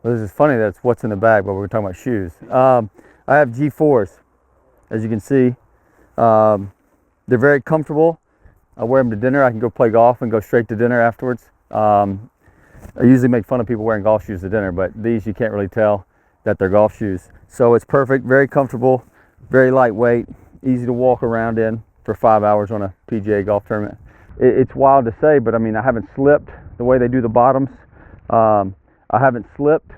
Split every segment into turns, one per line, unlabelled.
Well, this is funny that's what's in the bag, but we're talking about shoes. I have G4s, as you can see. They're very comfortable. I wear them to dinner. I can go play golf and go straight to dinner afterwards. I usually make fun of people wearing golf shoes to dinner, but these you can't really tell that they're golf shoes. So it's perfect, very comfortable, very lightweight, easy to walk around in for 5 hours on a PGA golf tournament. It's wild to say, but I mean, I haven't slipped the way they do the bottoms. I haven't slipped,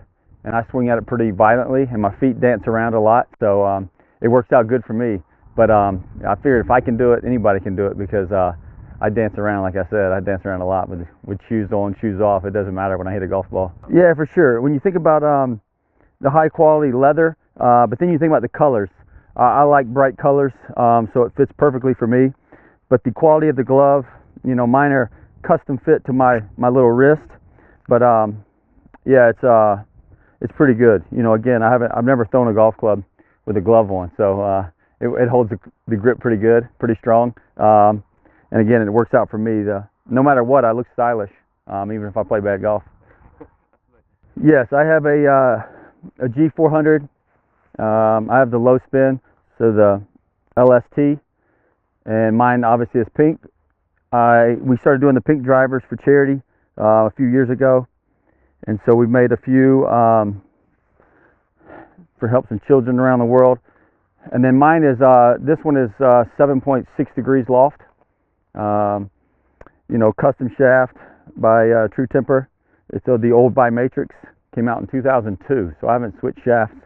and I swing at it pretty violently, and my feet dance around a lot, so it works out good for me. But I figured if I can do it, anybody can do it, because I dance around, like I said. I dance around a lot with shoes on, shoes off. It doesn't matter when I hit a golf ball. Yeah, for sure. When you think about the high quality leather, but then you think about the colors. I like bright colors, so it fits perfectly for me. But the quality of the glove, you know, mine are custom fit to my little wrist. But yeah, it's pretty good. You know, again, I've never thrown a golf club with a glove on, so it holds the grip pretty good, pretty strong. And again, it works out for me. No matter what, I look stylish, even if I play bad golf. Yes, I have a G400. I have the low spin, so the LST, and mine obviously is pink. We started doing the pink drivers for charity a few years ago, and so we've made a few for help some children around the world. And then mine is this one is 7.6 degrees loft. You know, custom shaft by True Temper. It's the old by Matrix. Came out in 2002, so I haven't switched shafts.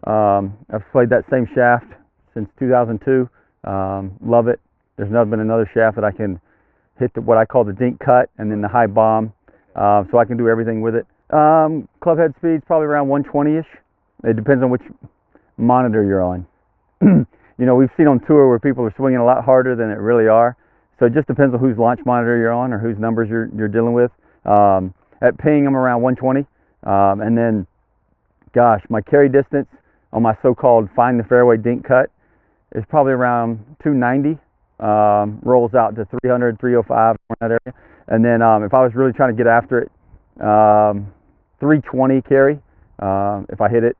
I've played that same shaft since 2002. Love it. There's never been another shaft that I can hit what I call the dink cut and then the high bomb, so I can do everything with it. Club head speed's probably around 120-ish. It depends on which monitor you're on. You know, we've seen on tour where people are swinging a lot harder than it really are. So it just depends on whose launch monitor you're on or whose numbers you're dealing with. At Ping, I'm around 120. And then, gosh, my carry distance on my so-called find the fairway dink cut is probably around 290. Rolls out to 300, 305 in that area. And then if I was really trying to get after it, 320 carry if I hit it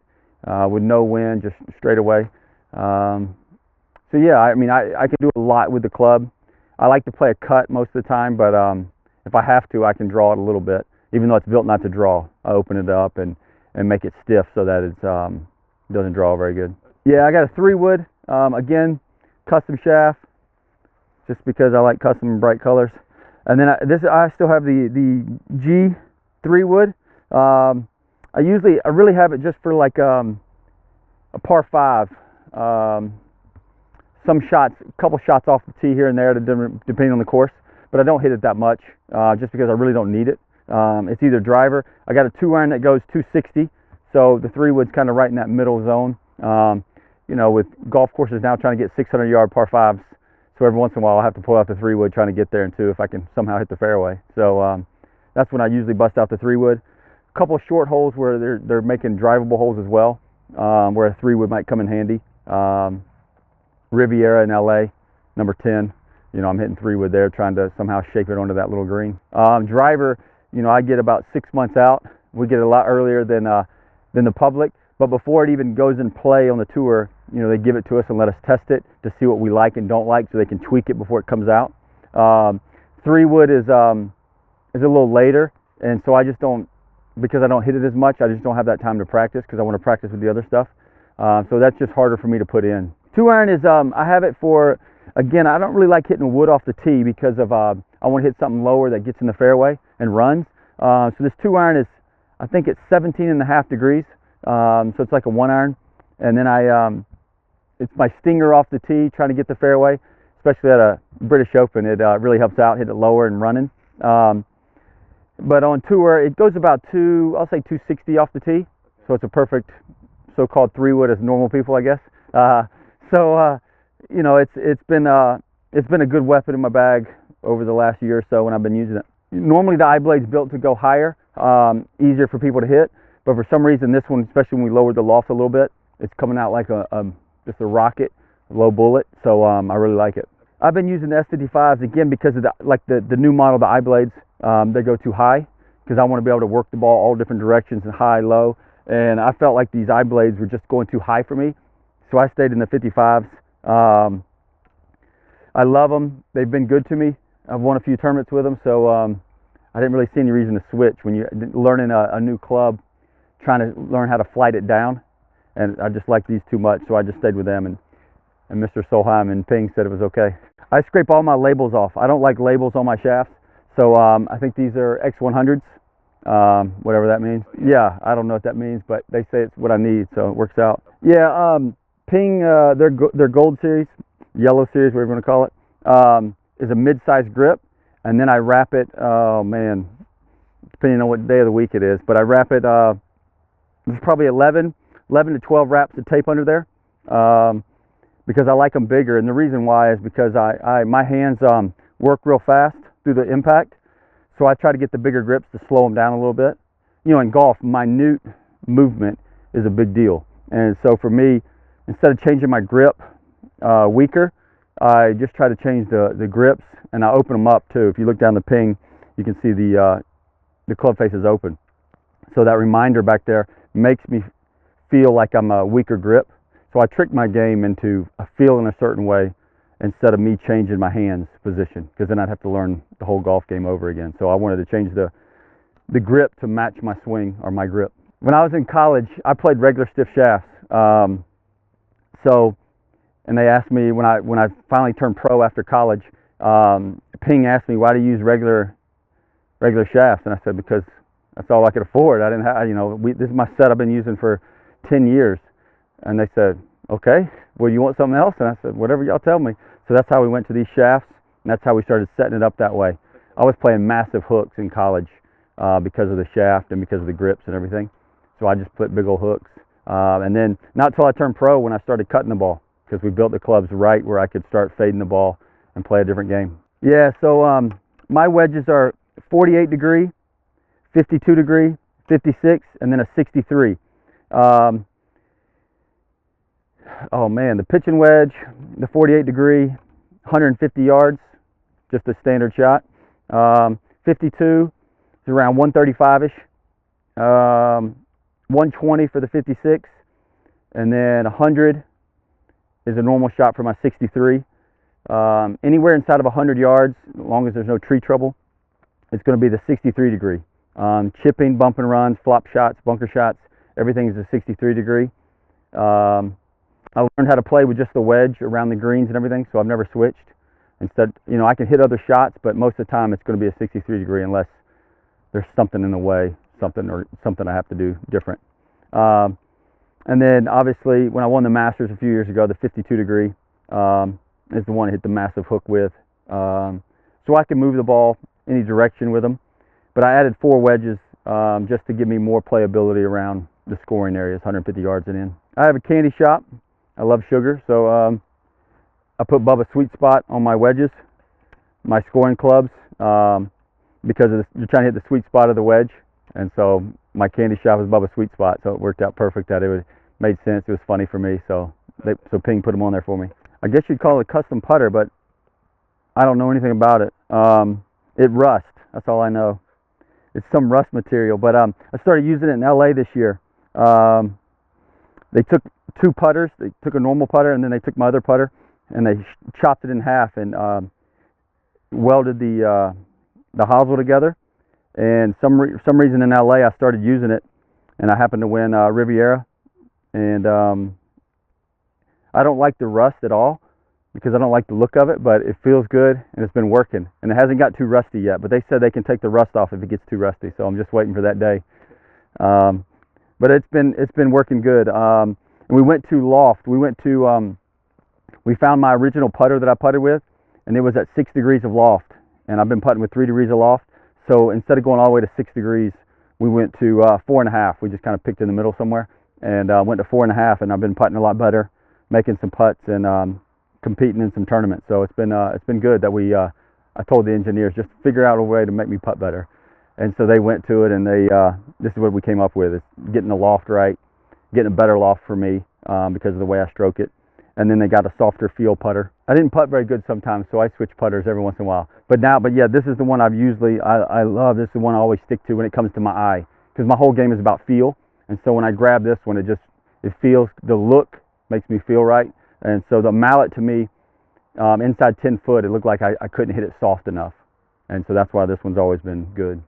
with no wind, just straight away. So yeah, I mean, I can do a lot with the club. I like to play a cut most of the time, but if I have to, I can draw it a little bit. Even though it's built not to draw, I open it up and make it stiff so that it doesn't draw very good. Yeah, I got a 3-wood, again, custom shaft, just because I like custom and bright colors. And then I still have the G 3-wood. I really have it just for like a par 5. Some shots, a couple shots off the tee here and there, depending on the course. But I don't hit it that much, just because I really don't need it. It's either driver. I got a 2-iron that goes 260, so the 3-wood's kind of right in that middle zone. You know, with golf courses now trying to get 600-yard par 5s, so every once in a while I'll have to pull out the 3-wood trying to get there, and two, if I can somehow hit the fairway. So that's when I usually bust out the 3-wood. A couple of short holes where they're making drivable holes as well, where a 3-wood might come in handy. Riviera in LA, number 10. You know, I'm hitting 3-wood there, trying to somehow shape it onto that little green. Driver, you know, I get about 6 months out. We get it a lot earlier than the public, but before it even goes in play on the tour, you know, they give it to us and let us test it to see what we like and don't like, so they can tweak it before it comes out. 3-wood is a little later, and so I just don't, because I don't hit it as much, I just don't have that time to practice, because I want to practice with the other stuff. So that's just harder for me to put in. 2-iron is, I have it for, again, I don't really like hitting wood off the tee because of, I want to hit something lower that gets in the fairway and runs. So this 2-iron is, I think it's 17.5 degrees. So it's like a 1-iron. And then it's my stinger off the tee, trying to get the fairway, especially at a British Open. It really helps out, hit it lower and running. But on tour, it goes about I'll say 260 off the tee. So it's a perfect so-called 3-wood as normal people, I guess. You know, it's been a good weapon in my bag over the last year or so when I've been using it. Normally the iBlade's built to go higher, easier for people to hit, but for some reason this one, especially when we lowered the loft a little bit, it's coming out like just a rocket, low bullet. So I really like it. I've been using the S55s again because of the new model, the iBlades. They go too high because I want to be able to work the ball all different directions and high, low. And I felt like these iBlades were just going too high for me, so I stayed in the 55s. I love them. They've been good to me. I've won a few tournaments with them, so I didn't really see any reason to switch. When you're learning a new club, trying to learn how to flight it down, and I just like these too much, so I just stayed with them. And Mr. Solheim and Ping said it was okay. I scrape all my labels off. I don't like labels on my shafts, so I think these are X100s. Whatever that means. Yeah, I don't know what that means, but they say it's what I need, so it works out. Yeah, Ping, their Gold Series, Yellow Series, whatever you want to call it, is a mid-sized grip, and then I wrap it, oh man, depending on what day of the week it is, but I wrap it, there's probably 11 to 12 wraps of tape under there, because I like them bigger, and the reason why is because my hands work real fast through the impact. So I try to get the bigger grips to slow them down a little bit. You know, in golf, minute movement is a big deal. And so for me, instead of changing my grip weaker, I just try to change the grips, and I open them up too. If you look down the Ping, you can see the club face is open. So that reminder back there makes me feel like I'm a weaker grip. So I trick my game into feeling a certain way, instead of me changing my hands position, because then I'd have to learn the whole golf game over again. So I wanted to change the grip to match my swing or my grip. When I was in college, I played regular stiff shafts. And they asked me when I finally turned pro after college, Ping asked me, why do you use regular shafts? And I said, because that's all I could afford. I didn't have, this is my set I've been using for 10 years. And they said, okay, well, you want something else? And I said, whatever y'all tell me. So that's how we went to these shafts, and that's how we started setting it up that way. I was playing massive hooks in college because of the shaft and because of the grips and everything. So I just put big old hooks. And then not till I turned pro when I started cutting the ball, because we built the clubs right where I could start fading the ball and play a different game. Yeah, so my wedges are 48 degree, 52 degree, 56, and then a 63. Oh man, the pitching wedge, the 48 degree, 150 yards, just a standard shot. 52 is around 135-ish. 120 for the 56, and then 100 is a normal shot for my 63. Anywhere inside of 100 yards, as long as there's no tree trouble, it's going to be the 63 degree. Chipping, bump and runs, flop shots, bunker shots, everything is a 63 degree. I learned how to play with just the wedge around the greens and everything, so I've never switched. Instead, I can hit other shots, but most of the time it's going to be a 63 degree unless there's something in the way, something I have to do different. And then obviously when I won the Masters a few years ago, the 52 degree is the one I hit the massive hook with. So I can move the ball any direction with them. But I added 4 wedges just to give me more playability around the scoring areas, 150 yards and in. I have a candy shop. I love sugar, so I put Bubba Sweet Spot on my wedges, my scoring clubs, because you're trying to hit the sweet spot of the wedge, and so my candy shop is Bubba Sweet Spot, so it worked out perfect. That it made sense. It was funny for me, so Ping put them on there for me. I guess you'd call it a custom putter, but I don't know anything about it. It rusts. That's all I know. It's some rust material, but I started using it in LA this year. They took 2 putters. They took a normal putter, and then they took my other putter, and they chopped it in half and welded the hosel together. And some reason in LA I started using it, and I happened to win Riviera. And I don't like the rust at all because I don't like the look of it, but it feels good and it's been working. And it hasn't got too rusty yet, but they said they can take the rust off if it gets too rusty, so I'm just waiting for that day. But it's been working good. And we went to Loft. We found my original putter that I putted with, and it was at 6 degrees of loft. And I've been putting with 3 degrees of loft. So instead of going all the way to 6 degrees, we went to 4.5. We just kind of picked in the middle somewhere and went to 4.5. And I've been putting a lot better, making some putts and competing in some tournaments. So it's been good that I told the engineers just figure out a way to make me putt better. And so they went to it, and this is what we came up with: is getting the loft right, getting a better loft for me because of the way I stroke it. and then they got a softer feel putter. I didn't putt very good sometimes, so I switch putters every once in a while. But yeah, this is the one I've usually, I love. This is the one I always stick to when it comes to my eye, because my whole game is about feel. And so when I grab this one, it feels, the look makes me feel right. And so the mallet to me, inside 10 foot, it looked like I couldn't hit it soft enough. And so that's why this one's always been good.